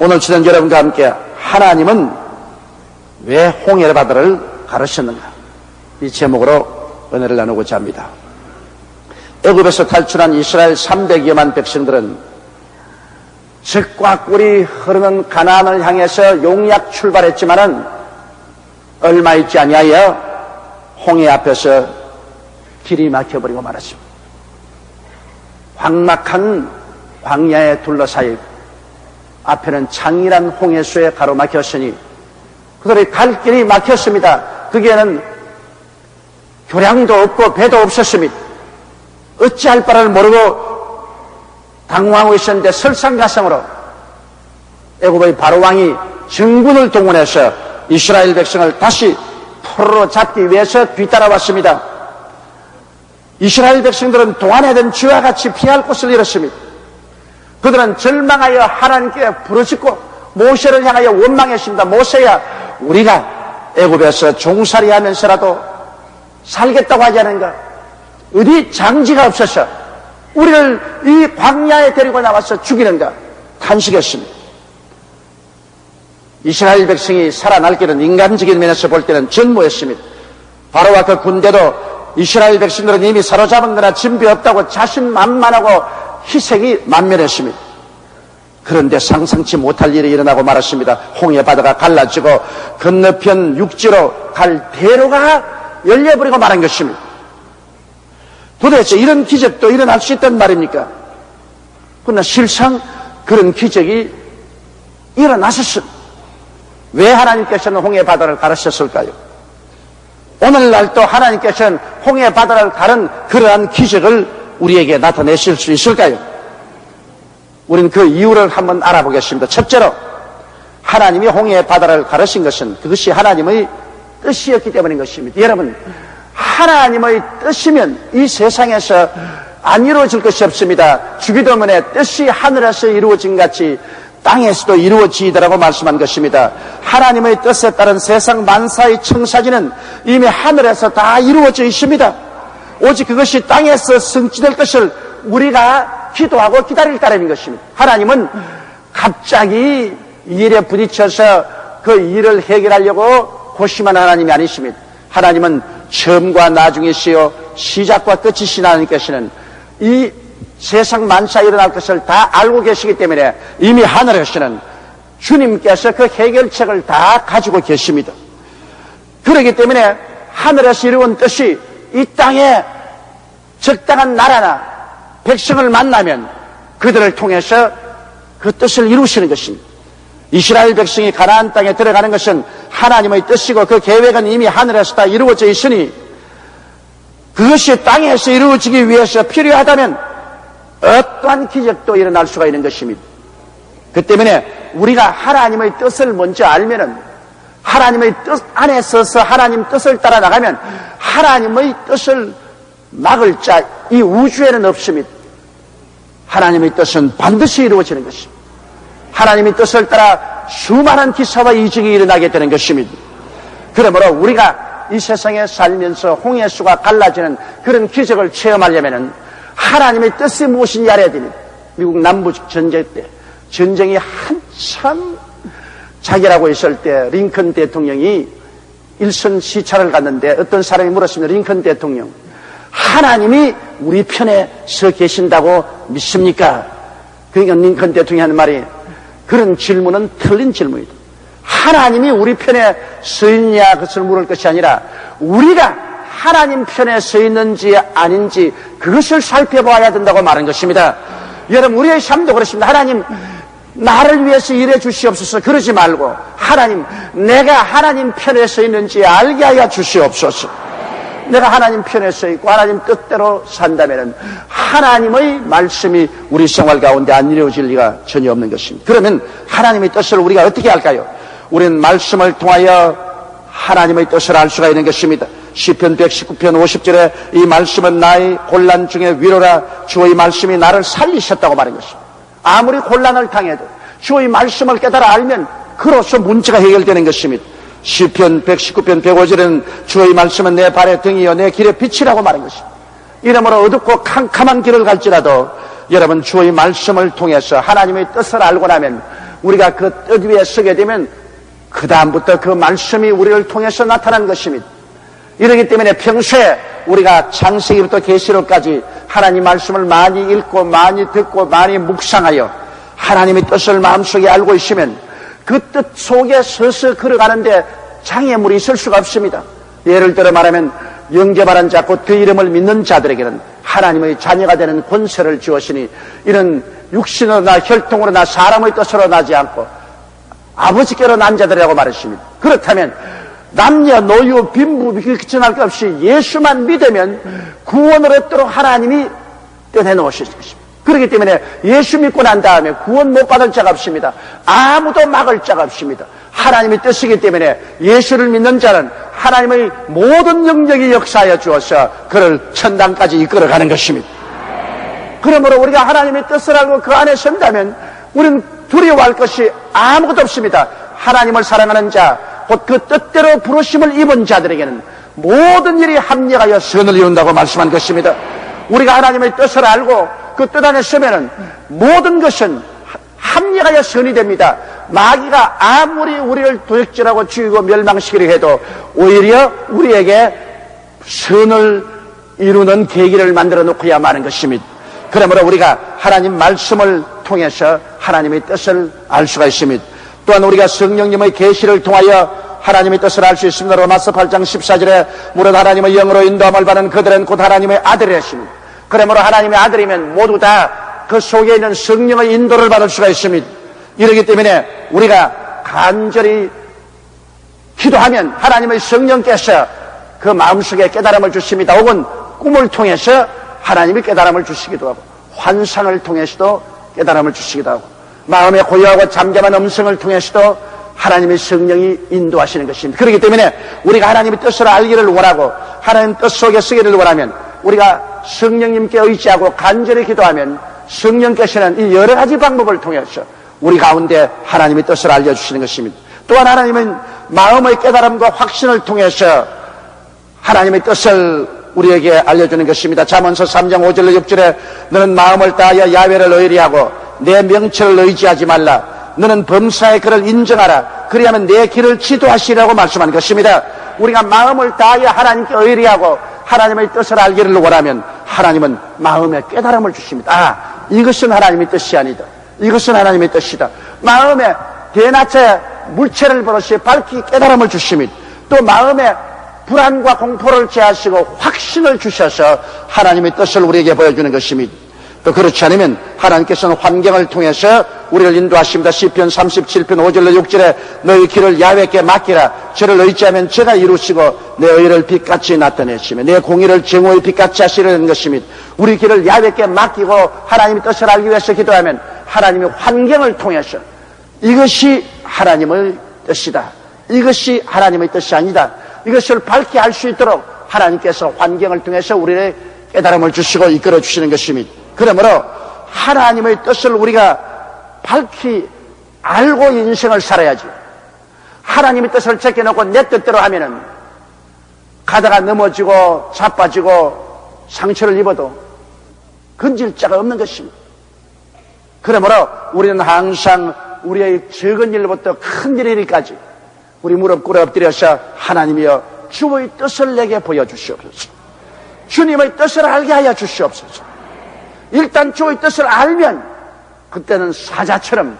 오늘 저는 여러분과 함께 하나님은 왜 홍해 바다를 가르셨는가, 이 제목으로 은혜를 나누고자 합니다. 애굽에서 탈출한 이스라엘 300여만 백성들은 젖과 꿀이 흐르는 가나안을 향해서 용약 출발했지만은 얼마 있지 아니하여 홍해 앞에서 길이 막혀버리고 말았습니다. 황막한 광야에 둘러싸여 앞에는 창일한 홍해수에 가로막혔으니 그들의 갈 길이 막혔습니다. 거기에는 교량도 없고 배도 없었습니다. 어찌할 바를 모르고 당황하고 있었는데 설상가상으로 애굽의 바로왕이 정군을 동원해서 이스라엘 백성을 다시 포로로 잡기 위해서 뒤따라왔습니다. 이스라엘 백성들은 동안에는 쥐와 같이 피할 곳을 잃었습니다. 그들은 절망하여 하나님께 부르짖고 모세를 향하여 원망했습니다. 모세야, 우리가 애굽에서 종살이 하면서라도 살겠다고 하지 않은가? 어디 장지가 없어서 우리를 이 광야에 데리고 나와서 죽이는가? 탄식했습니다. 이스라엘 백성이 살아날 길은 인간적인 면에서 볼 때는 전무했습니다. 바로와 그 군대도 이스라엘 백성들은 이미 사로잡은 거나 준비 없다고 자신만만하고 희생이 만면했습니다. 그런데 상상치 못할 일이 일어나고 말았습니다. 홍해 바다가 갈라지고 건너편 육지로 갈 대로가 열려버리고 말한 것입니다. 도대체 이런 기적도 일어날 수 있단 말입니까? 그러나 실상 그런 기적이 일어났었습니다. 왜 하나님께서는 홍해 바다를 가르셨을까요? 오늘날 또 하나님께서는 홍해 바다를 가른 그러한 기적을 우리에게 나타내실 수 있을까요? 우리는 그 이유를 한번 알아보겠습니다. 첫째로 하나님이 홍해 바다를 가르신 것은 그것이 하나님의 뜻이었기 때문인 것입니다. 여러분, 하나님의 뜻이면 이 세상에서 안 이루어질 것이 없습니다. 주기도문의 뜻이 하늘에서 이루어진 같이 땅에서도 이루어지더라고 말씀한 것입니다. 하나님의 뜻에 따른 세상 만사의 청사진은 이미 하늘에서 다 이루어져 있습니다. 오직 그것이 땅에서 성취될 것을 우리가 기도하고 기다릴 따름인 것입니다. 하나님은 갑자기 일에 부딪혀서 그 일을 해결하려고 고심한 하나님이 아니십니다. 하나님은 처음과 나중이시요 시작과 끝이신 하나님께서는 이 세상 만사에 일어날 것을 다 알고 계시기 때문에 이미 하늘에서는 주님께서 그 해결책을 다 가지고 계십니다. 그렇기 때문에 하늘에서 이루어진 뜻이 이 땅에 적당한 나라나 백성을 만나면 그들을 통해서 그 뜻을 이루시는 것입니다. 이스라엘 백성이 가나안 땅에 들어가는 것은 하나님의 뜻이고 그 계획은 이미 하늘에서 다 이루어져 있으니 그것이 땅에서 이루어지기 위해서 필요하다면 어떠한 기적도 일어날 수가 있는 것입니다. 그 때문에 우리가 하나님의 뜻을 먼저 알면은 하나님의 뜻 안에 서서 하나님 뜻을 따라 나가면 하나님의 뜻을 막을 자 이 우주에는 없습니다. 하나님의 뜻은 반드시 이루어지는 것입니다. 하나님의 뜻을 따라 수많은 기사와 이적이 일어나게 되는 것입니다. 그러므로 우리가 이 세상에 살면서 홍해수가 갈라지는 그런 기적을 체험하려면 하나님의 뜻이 무엇인지 알아야 됩니다. 미국 남부 전쟁 때 전쟁이 한참 자결하고 있을 때 링컨 대통령이 일선 시찰을 갔는데 어떤 사람이 물었습니다. 링컨 대통령, 하나님이 우리 편에 서 계신다고 믿습니까? 그러니까 링컨 대통령이 하는 말이, 그런 질문은 틀린 질문이다. 하나님이 우리 편에 서 있냐 그것을 물을 것이 아니라 우리가 하나님 편에 서 있는지 아닌지 그것을 살펴봐야 된다고 말한 것입니다. 여러분, 우리의 삶도 그렇습니다. 하나님, 나를 위해서 일해 주시옵소서 그러지 말고 하나님, 내가 하나님 편에 서 있는지 알게 하여 주시옵소서. 내가 하나님 편에 서 있고 하나님 뜻대로 산다면 하나님의 말씀이 우리 생활 가운데 안 이루어질 리가 전혀 없는 것입니다. 그러면 하나님의 뜻을 우리가 어떻게 할까요? 우리는 말씀을 통하여 하나님의 뜻을 알 수가 있는 것입니다. 시편 119편 50절에 이 말씀은 나의 곤란 중에 위로라, 주의 말씀이 나를 살리셨다고 말한 것입니다. 아무리 곤란을 당해도 주의 말씀을 깨달아 알면 그로써 문제가 해결되는 것입니다. 시편 119편 105절에는 주의 말씀은 내 발의 등이요 내 길의 빛이라고 말한 것입니다. 이러므로 어둡고 캄캄한 길을 갈지라도 여러분, 주의 말씀을 통해서 하나님의 뜻을 알고 나면 우리가 그 뜻 위에 서게 되면 그 다음부터 그 말씀이 우리를 통해서 나타난 것입니다. 이러기 때문에 평소에 우리가 창세기부터 계시록까지 하나님 말씀을 많이 읽고 많이 듣고 많이 묵상하여 하나님의 뜻을 마음속에 알고 있으면 그 뜻 속에 서서 걸어가는데 장애물이 있을 수가 없습니다. 예를 들어 말하면 영접하는 자 곧 그 이름을 믿는 자들에게는 하나님의 자녀가 되는 권세를 주었으니 이는 육신으로나 혈통으로나 사람의 뜻으로 나지 않고 아버지께로 난 자들이라고 말했습니다. 그렇다면 남녀 노유 빈부 귀천할 것 없이 예수만 믿으면 구원을 얻도록 하나님이 떼내 놓으실 것입니다. 그렇기 때문에 예수 믿고 난 다음에 구원 못 받을 자가 없습니다. 아무도 막을 자가 없습니다. 하나님의 뜻이기 때문에 예수를 믿는 자는 하나님의 모든 영역이 역사하여 주어서 그를 천당까지 이끌어가는 것입니다. 그러므로 우리가 하나님의 뜻을 알고 그 안에 선다면 우리는 두려워할 것이 아무것도 없습니다. 하나님을 사랑하는 자, 곧 그 뜻대로 부르심을 입은 자들에게는 모든 일이 합력하여 선을 이룬다고 말씀한 것입니다. 우리가 하나님의 뜻을 알고 그 뜻 안에 서면은 모든 것은 합력하여 선이 됩니다. 마귀가 아무리 우리를 도적질하고 죽이고 멸망시키려 해도 오히려 우리에게 선을 이루는 계기를 만들어 놓고야 마는 것입니다. 그러므로 우리가 하나님 말씀을 통해서 하나님의 뜻을 알 수가 있습니다. 또한 우리가 성령님의 계시를 통하여 하나님의 뜻을 알 수 있습니다. 로마서 8장 14절에 무릇 하나님의 영으로 인도함을 받은 그들은 곧 하나님의 아들이었습니다. 그러므로 하나님의 아들이면 모두 다 그 속에 있는 성령의 인도를 받을 수가 있습니다. 이러기 때문에 우리가 간절히 기도하면 하나님의 성령께서 그 마음속에 깨달음을 주십니다. 혹은 꿈을 통해서 하나님이 깨달음을 주시기도 하고 환상을 통해서도 깨달음을 주시기도 하고 마음에 고요하고 잠잠한 음성을 통해서도 하나님의 성령이 인도하시는 것입니다. 그렇기 때문에 우리가 하나님의 뜻을 알기를 원하고 하나님 뜻 속에 서기를 원하면 우리가 성령님께 의지하고 간절히 기도하면 성령께서는 이 여러 가지 방법을 통해서 우리 가운데 하나님의 뜻을 알려주시는 것입니다. 또한 하나님은 마음의 깨달음과 확신을 통해서 하나님의 뜻을 우리에게 알려주는 것입니다. 잠언서 3장 5절로 6절에 너는 마음을 다하여 야훼를 의리하고 내 명철을 의지하지 말라. 너는 범사의 그를 인정하라. 그리하면 내 길을 지도하시라고 말씀한 것입니다. 우리가 마음을 다하여 하나님께 의리하고 하나님의 뜻을 알기를 원하면 하나님은 마음에 깨달음을 주십니다. 이것은 하나님의 뜻이 아니다. 이것은 하나님의 뜻이다. 마음에 대낮에 물체를 버릇이 밝히 깨달음을 주십니다. 또 마음에 불안과 공포를 제하시고 확신을 주셔서 하나님의 뜻을 우리에게 보여주는 것입니다. 또 그렇지 않으면 하나님께서는 환경을 통해서 우리를 인도하십니다. 시편 37편 5절로 6절에 너희 길을 야훼께 맡기라. 저를 의지하면 저가 이루시고 내 의를 빛같이 나타내시며 내 공의를 정오의 빛같이 하시려는 것입니다. 우리 길을 야훼께 맡기고 하나님의 뜻을 알기 위해서 기도하면 하나님의 환경을 통해서 이것이 하나님의 뜻이다. 이것이 하나님의 뜻이 아니다. 이것을 밝히 알 수 있도록 하나님께서 환경을 통해서 우리의 깨달음을 주시고 이끌어 주시는 것입니다. 그러므로 하나님의 뜻을 우리가 밝히 알고 인생을 살아야지. 하나님의 뜻을 제껴놓고 내 뜻대로 하면은 가다가 넘어지고 자빠지고 상처를 입어도 건질 자가 없는 것입니다. 그러므로 우리는 항상 우리의 적은 일부터 큰 일까지 우리 무릎 꿇어 엎드려서 하나님이여 주의 뜻을 내게 보여주시옵소서. 주님의 뜻을 알게 하여 주시옵소서. 일단 주의 뜻을 알면 그때는 사자처럼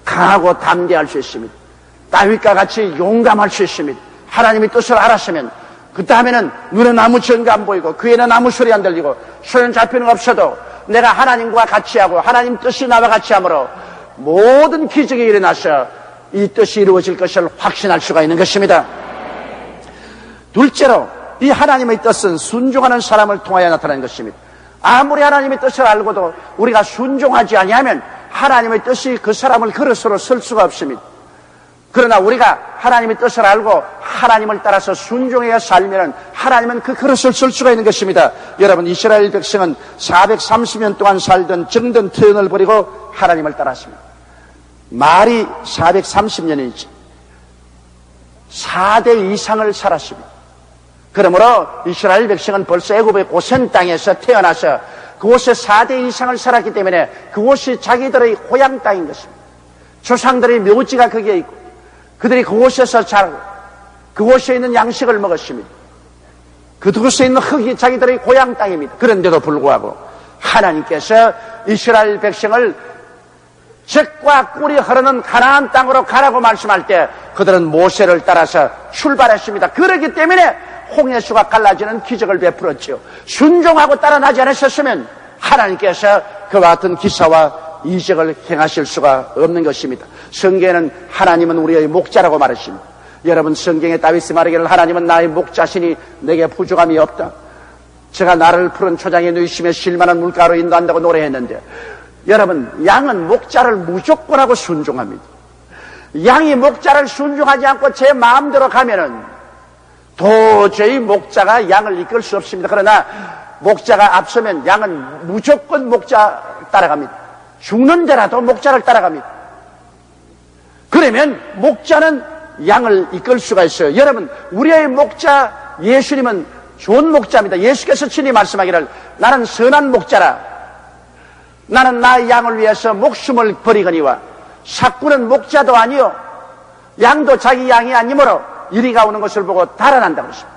강하고 담대할 수 있습니다. 다윗과 같이 용감할 수 있습니다. 하나님의 뜻을 알았으면 그 다음에는 눈에 아무 증거 안 보이고 귀에는 아무 소리 안 들리고 손은 잡히는 거 없어도 내가 하나님과 같이 하고 하나님 뜻이 나와 같이 함으로 모든 기적이 일어나서 이 뜻이 이루어질 것을 확신할 수가 있는 것입니다. 둘째로 이 하나님의 뜻은 순종하는 사람을 통하여 나타나는 것입니다. 아무리 하나님의 뜻을 알고도 우리가 순종하지 아니하면 하나님의 뜻이 그 사람을 그릇으로 설 수가 없습니다. 그러나 우리가 하나님의 뜻을 알고 하나님을 따라서 순종해야 살면 하나님은 그 그릇을 설 수가 있는 것입니다. 여러분, 이스라엘 백성은 430년 동안 살던 정든 터전을 버리고 하나님을 따랐습니다. 말이 430년이지 4대 이상을 살았습니다. 그러므로 이스라엘 백성은 벌써 애굽의 고센 땅에서 태어나서 그곳에 4대 이상을 살았기 때문에 그곳이 자기들의 고향 땅인 것입니다. 조상들의 묘지가 거기에 있고 그들이 그곳에서 자라고 그곳에 있는 양식을 먹었습니다. 그곳에 있는 흙이 자기들의 고향 땅입니다. 그런데도 불구하고 하나님께서 이스라엘 백성을 젖과 꿀이 흐르는 가나안 땅으로 가라고 말씀할 때 그들은 모세를 따라서 출발했습니다. 그렇기 때문에 홍해수가 갈라지는 기적을 베풀었지요. 순종하고 따라나지 않으셨으면 하나님께서 그와 같은 기사와 이적을 행하실 수가 없는 것입니다. 성경에는 하나님은 우리의 목자라고 말하십니다. 여러분, 성경에 다윗이 말하기를 하나님은 나의 목자시니 내게 부족함이 없다. 제가 나를 푸른 초장에 누이시며 쉴만한 물가로 인도한다고 노래했는데, 여러분, 양은 목자를 무조건 하고 순종합니다. 양이 목자를 순종하지 않고 제 마음대로 가면은 도저히 목자가 양을 이끌 수 없습니다. 그러나 목자가 앞서면 양은 무조건 목자 따라갑니다. 죽는 데라도 목자를 따라갑니다. 그러면 목자는 양을 이끌 수가 있어요. 여러분, 우리의 목자 예수님은 좋은 목자입니다. 예수께서 친히 말씀하기를 나는 선한 목자라. 나는 나의 양을 위해서 목숨을 버리거니와 삭구는 목자도 아니요 양도 자기 양이 아니므로 이리가 오는 것을 보고 달아난다고 했습니다.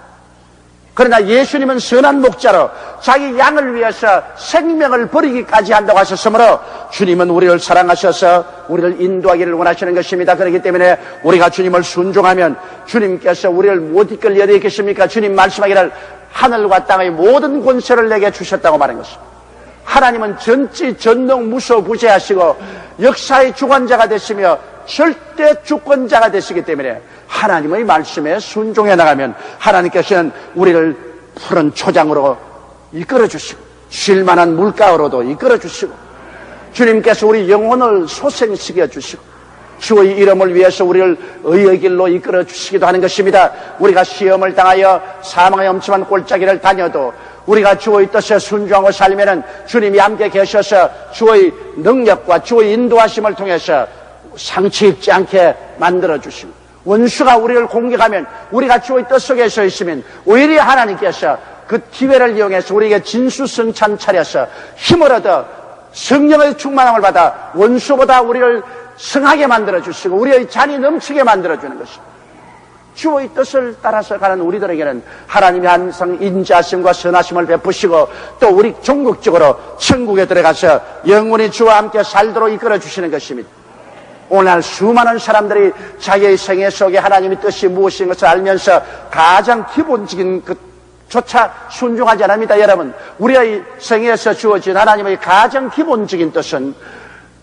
그러나 예수님은 선한 목자로 자기 양을 위해서 생명을 버리기까지 한다고 하셨으므로 주님은 우리를 사랑하셔서 우리를 인도하기를 원하시는 것입니다. 그렇기 때문에 우리가 주님을 순종하면 주님께서 우리를 못 이끌 여대 있겠습니까? 주님 말씀하기를 하늘과 땅의 모든 권세를 내게 주셨다고 말한 것입니다. 하나님은 전지 전능 무소부재하시고 역사의 주관자가 되시며 절대 주권자가 되시기 때문에 하나님의 말씀에 순종해 나가면 하나님께서는 우리를 푸른 초장으로 이끌어 주시고 쉴만한 물가로도 이끌어 주시고 주님께서 우리 영혼을 소생시켜 주시고 주의 이름을 위해서 우리를 의의 길로 이끌어 주시기도 하는 것입니다. 우리가 시험을 당하여 사망의 엄침한 골짜기를 다녀도 우리가 주의 뜻에 순종하고 살면은 주님이 함께 계셔서 주의 능력과 주의 인도하심을 통해서 상처 입지 않게 만들어 주시고 원수가 우리를 공격하면 우리가 주의 뜻 속에 서 있으면 오히려 하나님께서 그 기회를 이용해서 우리에게 진수성찬 차려서 힘을 얻어 성령의 충만함을 받아 원수보다 우리를 성하게 만들어 주시고 우리의 잔이 넘치게 만들어 주는 것입니다. 주의 뜻을 따라서 가는 우리들에게는 하나님이 항상 인자하심과 선하심을 베푸시고 또 우리 종국적으로 천국에 들어가서 영원히 주와 함께 살도록 이끌어 주시는 것입니다. 오늘 수많은 사람들이 자기의 생애 속에 하나님의 뜻이 무엇인 것을 알면서 가장 기본적인 것조차 순종하지 않습니다. 여러분, 우리의 생애에서 주어진 하나님의 가장 기본적인 뜻은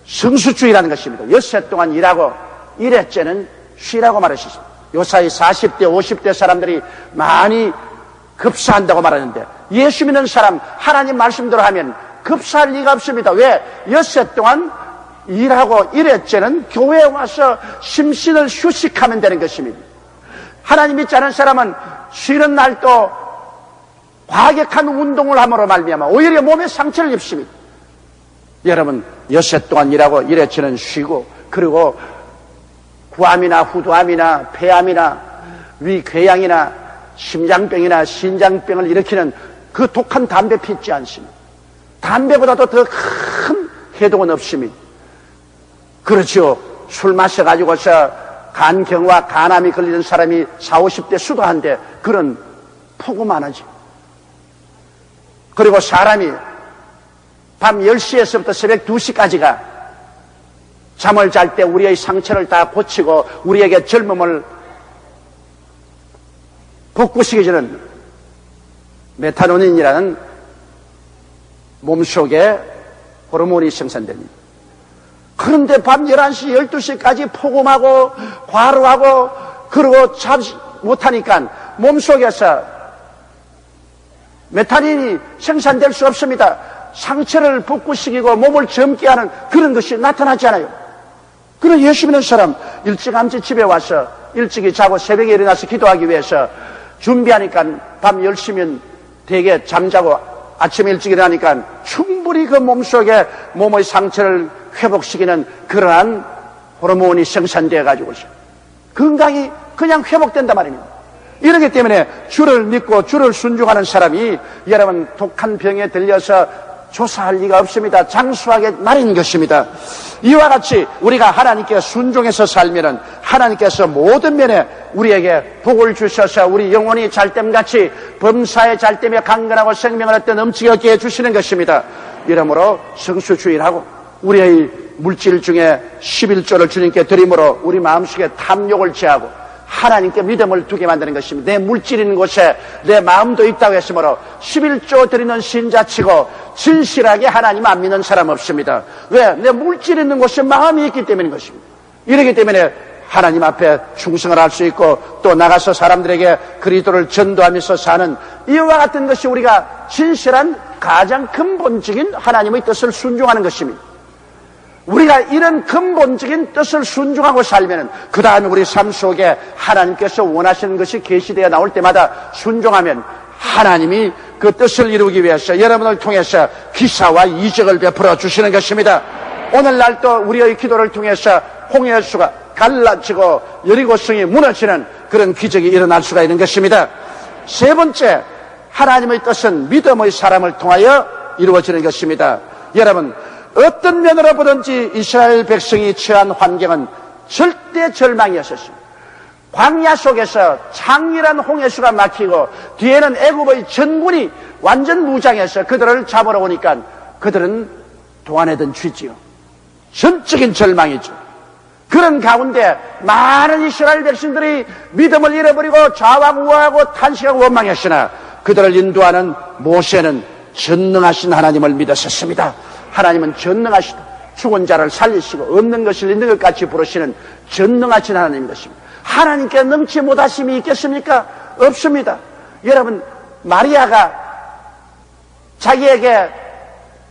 성수주의라는 것입니다. 엿새 동안 일하고 일회째는 쉬라고 말하셨습니다. 요사이 40대 50대 사람들이 많이 급사한다고 말하는데 예수 믿는 사람 하나님 말씀대로 하면 급사할 리가 없습니다. 왜? 엿새 동안 일하고 일회째는 교회에 와서 심신을 휴식하면 되는 것입니다. 하나님 믿지 않은 사람은 쉬는 날도 과격한 운동을 함으로 말미암아 오히려 몸에 상처를 입습니다. 여러분, 엿새 동안 일하고 일회째는 쉬고 그리고 구암이나 후두암이나 폐암이나 위궤양이나 심장병이나 신장병을 일으키는 그 독한 담배 피지 않습니다. 담배보다도 더 큰 해독은 없습니다. 그렇죠. 술 마셔가지고서 간경과 간암이 걸리는 사람이 40, 50대 수도한데 그런 폭우 많아지. 그리고 사람이 밤 10시에서부터 새벽 2시까지가 잠을 잘 때 우리의 상처를 다 고치고 우리에게 젊음을 복구시켜주는 메타노닌이라는 몸속에 호르몬이 생산됩니다. 그런데 밤 11시, 12시까지 폭음하고 과로하고 그러고 잠시 못하니까 몸속에서 메타닌이 생산될 수 없습니다. 상처를 복구시키고 몸을 젊게 하는 그런 것이 나타나지 않아요. 그런 예수 믿는 사람 일찌감치 집에 와서 일찍이 자고 새벽에 일어나서 기도하기 위해서 준비하니까 밤 10시면 되게 잠자고 아침에 일찍 일어나니까 충분히 그 몸속에 몸의 상처를 회복시키는 그러한 호르몬이 생산되어 가지고 건강이 그냥 회복된단 말입니다. 이렇기 때문에 주를 믿고 주를 순종하는 사람이 여러분 독한 병에 들려서 조사할 리가 없습니다. 장수하게 마련인 것입니다. 이와 같이 우리가 하나님께 순종해서 살면은 하나님께서 모든 면에 우리에게 복을 주셔서 우리 영혼이 잘됨같이 범사에 잘됨에 강건하고 생명을 얻되 넘치게 얻게 해주시는 것입니다. 이러므로 성수주일하고 우리의 물질 중에 11조를 주님께 드림으로 우리 마음속에 탐욕을 제하고 하나님께 믿음을 두게 만드는 것입니다. 내 물질 있는 곳에 내 마음도 있다고 했으므로 11조 드리는 신자치고 진실하게 하나님 안 믿는 사람 없습니다. 왜? 내 물질 있는 곳에 마음이 있기 때문인 것입니다. 이러기 때문에 하나님 앞에 충성을 할 수 있고 또 나가서 사람들에게 그리스도를 전도하면서 사는 이와 같은 것이 우리가 진실한 가장 근본적인 하나님의 뜻을 순종하는 것입니다. 우리가 이런 근본적인 뜻을 순종하고 살면은 그 다음에 우리 삶 속에 하나님께서 원하시는 것이 계시되어 나올 때마다 순종하면 하나님이 그 뜻을 이루기 위해서 여러분을 통해서 기사와 이적을 베풀어 주시는 것입니다. 오늘날 또 우리의 기도를 통해서 홍해수가 갈라지고 여리고성이 무너지는 그런 기적이 일어날 수가 있는 것입니다. 세 번째, 하나님의 뜻은 믿음의 사람을 통하여 이루어지는 것입니다. 여러분, 어떤 면으로 보든지 이스라엘 백성이 처한 환경은 절대 절망이었습니다. 광야 속에서 창렬한 홍해수가 막히고 뒤에는 애굽의 전군이 완전 무장해서 그들을 잡으러 오니까 그들은 도안해던 쥐지요. 전적인 절망이죠. 그런 가운데 많은 이스라엘 백성들이 믿음을 잃어버리고 좌왕우하고 탄식하고 원망했으나 그들을 인도하는 모세는 전능하신 하나님을 믿었었습니다. 하나님은 전능하시다. 죽은 자를 살리시고 없는 것을 있는 것 같이 부르시는 전능하신 하나님인 것입니다. 하나님께 능치 못하심이 있겠습니까? 없습니다. 여러분, 마리아가 자기에게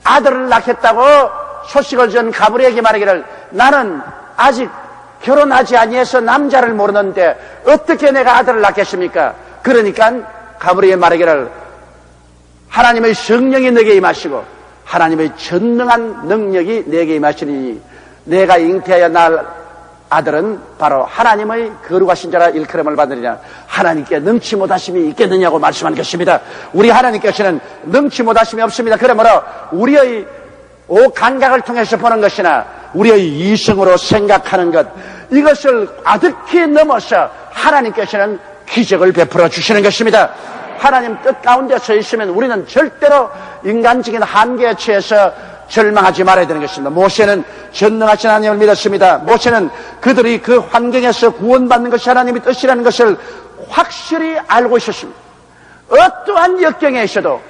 아들을 낳겠다고 소식을 전 가브리엘에게 말하기를 나는 아직 결혼하지 아니해서 남자를 모르는데 어떻게 내가 아들을 낳겠습니까? 그러니까 가브리엘 말하기를 하나님의 성령이 내게 임하시고 하나님의 전능한 능력이 내게 임하시니 내가 잉태하여 낳을 아들은 바로 하나님의 거룩하신 자라 일컬음을 받으리라. 하나님께 능치 못하심이 있겠느냐고 말씀한 것입니다. 우리 하나님께서는 능치 못하심이 없습니다. 그러므로 우리의 감각을 통해서 보는 것이나 우리의 이성으로 생각하는 것, 이것을 아득히 넘어서 하나님께서는 기적을 베풀어 주시는 것입니다. 하나님 뜻 가운데 서 있으면 우리는 절대로 인간적인 한계에 처해서 절망하지 말아야 되는 것입니다. 모세는 전능하신 하나님을 믿었습니다. 모세는 그들이 그 환경에서 구원받는 것이 하나님의 뜻이라는 것을 확실히 알고 있었습니다. 어떠한 역경에 있어도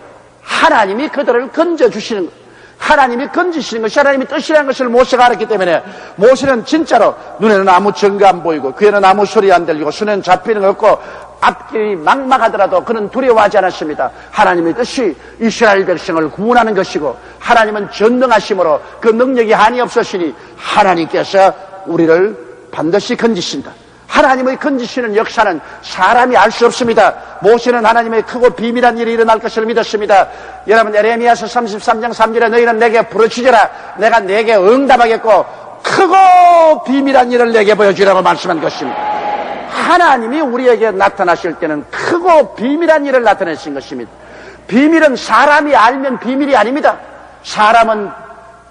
하나님이 그들을 건져주시는 것, 하나님이 건지시는 것이 하나님의 뜻이라는 것을 모세가 알았기 때문에 모세는 진짜로 눈에는 아무 증거 안 보이고 귀에는 아무 소리 안 들리고 손에는 잡히는 거 없고 앞길이 막막하더라도 그는 두려워하지 않았습니다. 하나님의 뜻이 이스라엘 백성을 구원하는 것이고 하나님은 전능하심으로 그 능력이 한이 없으시니 하나님께서 우리를 반드시 건지신다. 하나님의 건지시는 역사는 사람이 알 수 없습니다. 모세는 하나님의 크고 비밀한 일이 일어날 것을 믿었습니다. 여러분, 에레미야서 33장 3절에 너희는 내게 부르짖으라. 내가 내게 응답하겠고 크고 비밀한 일을 내게 보여주라고 말씀한 것입니다. 하나님이 우리에게 나타나실 때는 크고 비밀한 일을 나타내신 것입니다. 비밀은 사람이 알면 비밀이 아닙니다. 사람은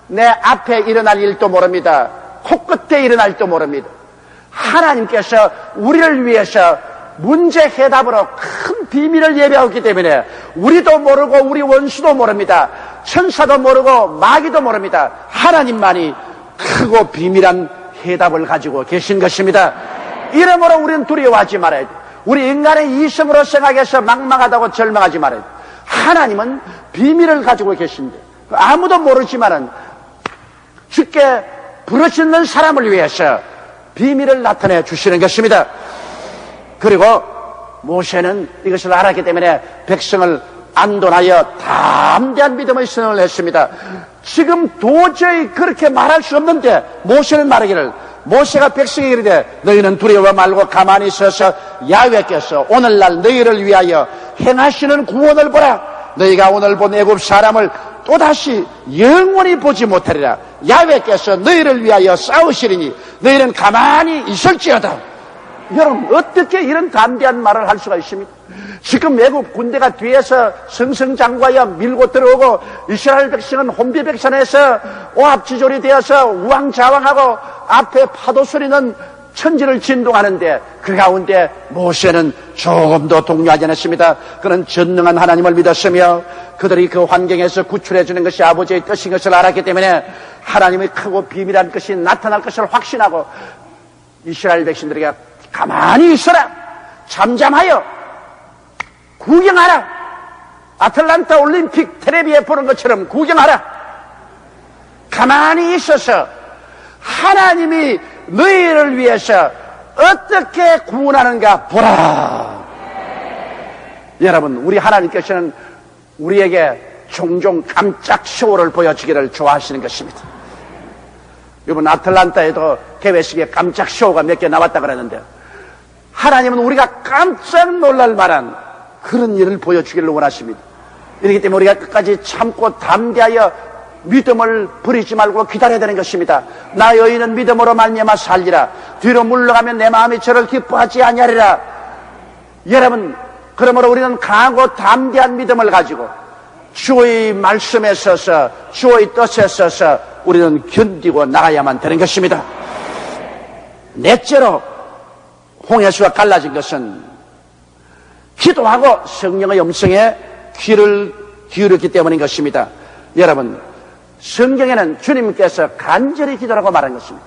내 앞에 일어날 일도 모릅니다. 코끝에 일어날 일도 모릅니다. 하나님께서 우리를 위해서 문제 해답으로 큰 비밀을 예비하기 때문에 우리도 모르고 우리 원수도 모릅니다. 천사도 모르고 마귀도 모릅니다. 하나님만이 크고 비밀한 해답을 가지고 계신 것입니다. 이러므로 우리는 두려워하지 말아야 돼. 우리 인간의 이성으로 생각해서 막막하다고 절망하지 말아야 돼. 하나님은 비밀을 가지고 계신데 아무도 모르지만은 주께 부르짖는 사람을 위해서 비밀을 나타내 주시는 것입니다. 그리고 모세는 이것을 알았기 때문에 백성을 안돈하여 담대한 믿음의 선언을 했습니다. 지금 도저히 그렇게 말할 수 없는데 모세는 말하기를, 모세가 백성에게 이르되 너희는 두려워 말고 가만히 있어서 야훼께서 오늘날 너희를 위하여 행하시는 구원을 보라. 너희가 오늘 본 애굽 사람을 또다시 영원히 보지 못하리라. 야훼께서 너희를 위하여 싸우시리니 너희는 가만히 있을지어다. 여러분, 어떻게 이런 담대한 말을 할 수가 있습니까? 지금 외국 군대가 뒤에서 승승장구하여 밀고 들어오고 이스라엘 백성은 혼비백산해서 오합지졸이 되어서 우왕좌왕하고 앞에 파도 소리는 천지를 진동하는데 그 가운데 모세는 조금도 동요하지 않았습니다. 그는 전능한 하나님을 믿었으며 그들이 그 환경에서 구출해 주는 것이 아버지의 뜻인 것을 알았기 때문에 하나님의 크고 비밀한 것이 나타날 것을 확신하고 이스라엘 백성들에게 가만히 있어라, 잠잠하여 구경하라, 아틀란타 올림픽 텔레비에 보는 것처럼 구경하라, 가만히 있어서 하나님이 너희를 위해서 어떻게 구원하는가 보라. 여러분, 우리 하나님께서는 우리에게 종종 깜짝 쇼를 보여주기를 좋아하시는 것입니다. 이번 아틀란타에도 개회식에 깜짝 쇼가 몇 개 나왔다 그러는데 하나님은 우리가 깜짝 놀랄 만한 그런 일을 보여주기를 원하십니다. 이렇기 때문에 우리가 끝까지 참고 담대하여 믿음을 버리지 말고 기다려야 되는 것입니다. 나 여인은 믿음으로 말미암아 살리라. 뒤로 물러가면 내 마음이 저를 기뻐하지 아니하리라. 여러분, 그러므로 우리는 강하고 담대한 믿음을 가지고 주의 말씀에 서서 주의 뜻에 서서 우리는 견디고 나가야만 되는 것입니다. 넷째로 홍해수가 갈라진 것은 기도하고 성령의 음성에 귀를 기울였기 때문인 것입니다. 여러분, 성경에는 주님께서 간절히 기도라고 말한 것입니다.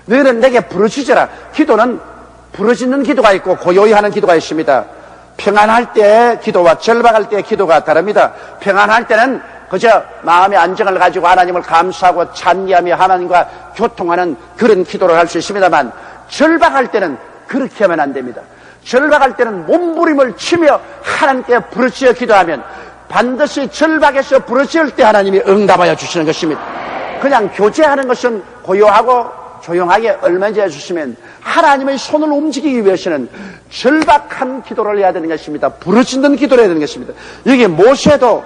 너희는 내게 부르짖어라. 기도는 부르짖는 기도가 있고 고요히 하는 기도가 있습니다. 평안할 때 기도와 절박할 때 기도가 다릅니다. 평안할 때는 그저 마음의 안정을 가지고 하나님을 감사하고 찬미하며 하나님과 교통하는 그런 기도를 할 수 있습니다만, 절박할 때는 그렇게 하면 안 됩니다. 절박할 때는 몸부림을 치며 하나님께 부르짖어 기도하면 반드시 절박에서 부르짖을 때 하나님이 응답하여 주시는 것입니다. 그냥 교제하는 것은 고요하고 조용하게 얼마든지 해주시면 하나님의 손을 움직이기 위해서는 절박한 기도를 해야 되는 것입니다. 부르짖는 기도를 해야 되는 것입니다. 여기 모세도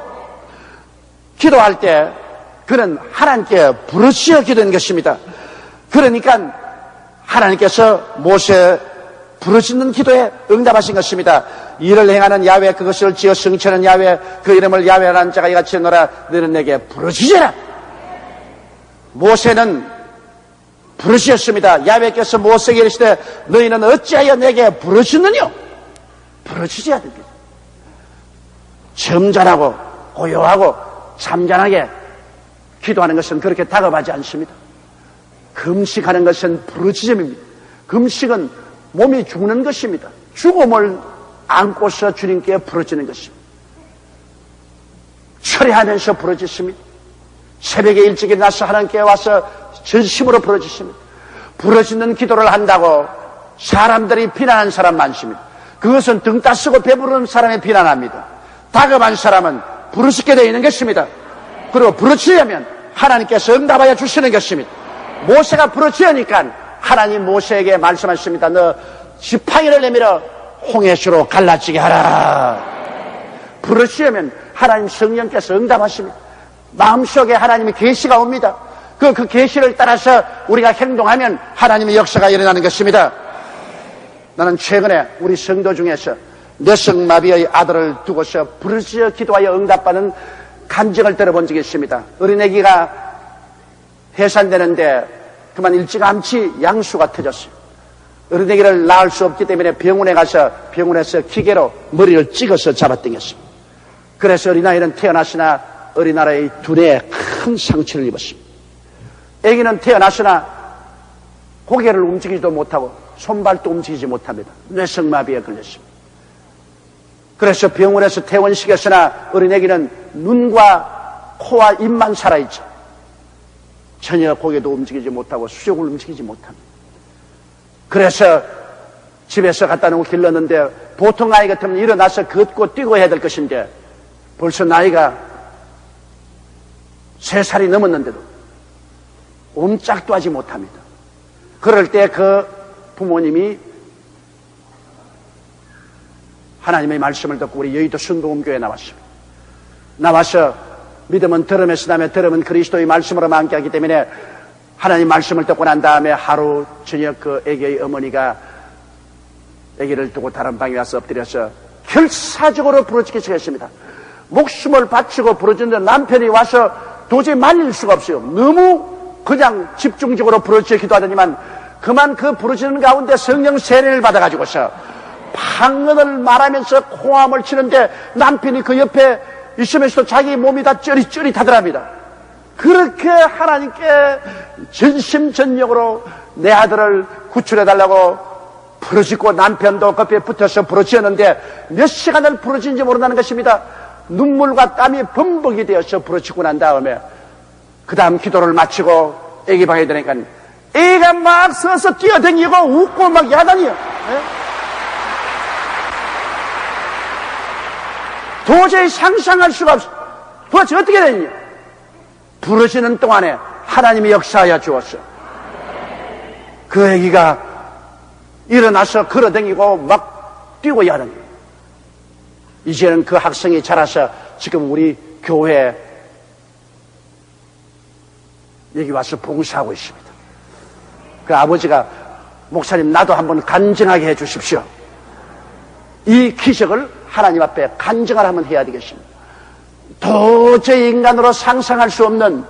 기도할 때 그는 하나님께 부르짖어 기도하는 것입니다. 그러니까 하나님께서 모세 부르짖는 기도에 응답하신 것입니다. 이를 행하는 야훼, 그것을 지어 성취하는 야훼, 그 이름을 야훼라는 자가 이같이 노라. 너는 내게 부르짖어라. 모세는 부르짖었습니다. 야훼께서 모세에게 이르시되 너희는 어찌하여 내게 부르짖느냐? 부르짖어야 됩니다. 점잖하고 고요하고 잠잠하게 기도하는 것은 그렇게 다급하지 않습니다. 금식하는 것은 부르짖음입니다. 금식은 몸이 죽는 것입니다. 죽음을 안고서 주님께 부르짖는 것입니다. 철회하면서 부르짖습니다. 새벽에 일찍 일어나서 하나님께 와서 전심으로 부르짖습니다. 부르짖는 기도를 한다고 사람들이 비난하는 사람 많습니다. 그것은 등 따쓰고 배부르는 사람이 비난합니다. 다급한 사람은 부르짖게 되어 있는 것입니다. 그리고 부르짖으면 하나님께서 응답하여 주시는 것입니다. 모세가 부르짖으니까 하나님 모세에게 말씀하십니다. 너 지팡이를 내밀어 홍해수로 갈라지게 하라. 부르짖으면 하나님 성령께서 응답하십니다. 마음속에 하나님의 계시가 옵니다. 그 계시를 따라서 우리가 행동하면 하나님의 역사가 일어나는 것입니다. 나는 최근에 우리 성도 중에서 뇌성마비의 아들을 두고서 부르짖어 기도하여 응답받는 간증을 들어본 적이 있습니다. 어린애기가 해산되는데 그만 일찌감치 양수가 터졌어요. 어린애기를 낳을 수 없기 때문에 병원에 가서 병원에서 기계로 머리를 찍어서 잡아당겼습니다. 그래서 어린아이는 태어났으나 어린아이의 두뇌에 큰 상처를 입었습니다. 아기는 태어났으나 고개를 움직이지도 못하고 손발도 움직이지 못합니다. 뇌성마비에 걸렸습니다. 그래서 병원에서 퇴원시켰으나 어린애기는 눈과 코와 입만 살아있죠. 전혀 고개도 움직이지 못하고 수족을 움직이지 못합니다. 그래서 집에서 갖다 놓고 길렀는데 보통 아이 같으면 일어나서 걷고 뛰고 해야 될 것인데 벌써 나이가 3살이 넘었는데도 옴짝도 하지 못합니다. 그럴 때 그 부모님이 하나님의 말씀을 듣고 우리 여의도 순복음교회에 나왔습니다. 나와서 믿음은 들음에서 나며 들음은 그리스도의 말씀으로 함께하기 때문에 하나님 말씀을 듣고 난 다음에 하루 저녁 그 애기의 어머니가 아기를 두고 다른 방에 와서 엎드려서 결사적으로 부르짖기 시작했습니다. 목숨을 바치고 부르짖는데 남편이 와서 도저히 말릴 수가 없어요. 너무 그냥 집중적으로 부르짖어 기도하더니만 그만 그 부르짖는 가운데 성령 세례를 받아가지고서 방언을 말하면서 호함을 치는데 남편이 그 옆에 있으면서도 자기 몸이 다 쩌릿쩌릿하더랍니다. 그렇게 하나님께 전심전력으로 내 아들을 구출해달라고 부르짖고 남편도 옆에 붙어서 부르짖었는데 몇 시간을 부르짖는지 모른다는 것입니다. 눈물과 땀이 범벅이 되어서 부르짖고 난 다음에 그 다음 기도를 마치고 애기 방에 들어가니까 애가 막 서서 뛰어다니고 웃고 막 야단이요. 네? 도저히 상상할 수가 없어. 도대체 어떻게 됐냐? 부르짖는 동안에 하나님이 역사하여 주었어. 그 애기가 일어나서 걸어다니고 막 뛰고 야단이요. 이제는 그 학생이 자라서 지금 우리 교회에 여기 와서 봉사하고 있습니다. 그 아버지가 목사님 나도 한번 간증하게 해 주십시오. 이 기적을 하나님 앞에 간증을 한번 해야 되겠습니다. 도저히 인간으로 상상할 수 없는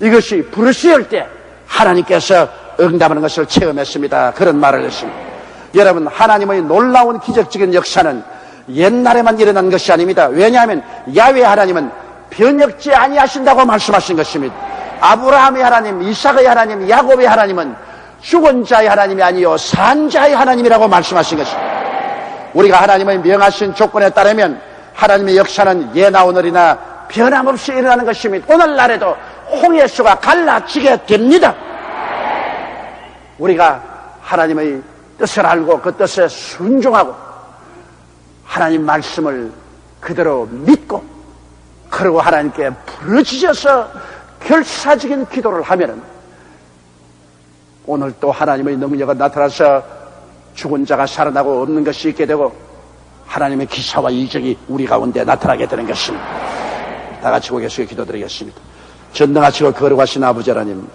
이것이 부르짖을 때 하나님께서 응답하는 것을 체험했습니다. 그런 말을 했습니다. 여러분, 하나님의 놀라운 기적적인 역사는 옛날에만 일어난 것이 아닙니다. 왜냐하면 야훼 하나님은 변혁지 아니하신다고 말씀하신 것입니다. 아브라함의 하나님, 이삭의 하나님, 야곱의 하나님은 죽은 자의 하나님이 아니요 산 자의 하나님이라고 말씀하신 것입니다. 우리가 하나님의 명하신 조건에 따르면 하나님의 역사는 예나 오늘이나 변함없이 일어나는 것입니다. 오늘날에도 홍해수가 갈라지게 됩니다. 우리가 하나님의 뜻을 알고 그 뜻에 순종하고 하나님 말씀을 그대로 믿고 그리고 하나님께 부르짖어서 결사적인 기도를 하면은 오늘 또 하나님의 능력이 나타나서 죽은 자가 살아나고 없는 것이 있게 되고 하나님의 기사와 이적이 우리 가운데 나타나게 되는 것입니다. 다 같이 고개 숙여 기도드리겠습니다. 전능하시고 거룩하신 아버지 하나님,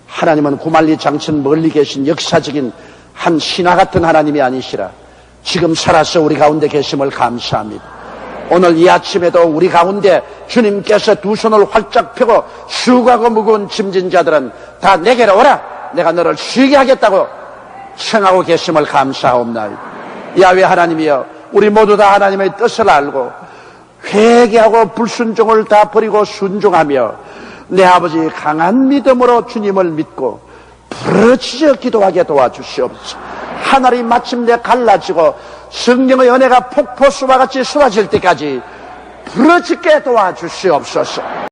하나님은 구말리 장천 멀리 계신 역사적인 한 신화 같은 하나님이 아니시라 지금 살아서 우리 가운데 계심을 감사합니다. 오늘 이 아침에도 우리 가운데 주님께서 두 손을 활짝 펴고 수고하고 무거운 짐진 자들은 다 내게로 오라, 내가 너를 쉬게 하겠다고 청하고 계심을 감사하옵나이다. 야훼 하나님이여, 우리 모두 다 하나님의 뜻을 알고 회개하고 불순종을 다 버리고 순종하며 내 아버지 강한 믿음으로 주님을 믿고 부르짖어 기도하게 도와주시옵소서. 하늘이 마침내 갈라지고 성령의 은혜가 폭포수와 같이 쏟아질 때까지 부르짖게 도와주시옵소서.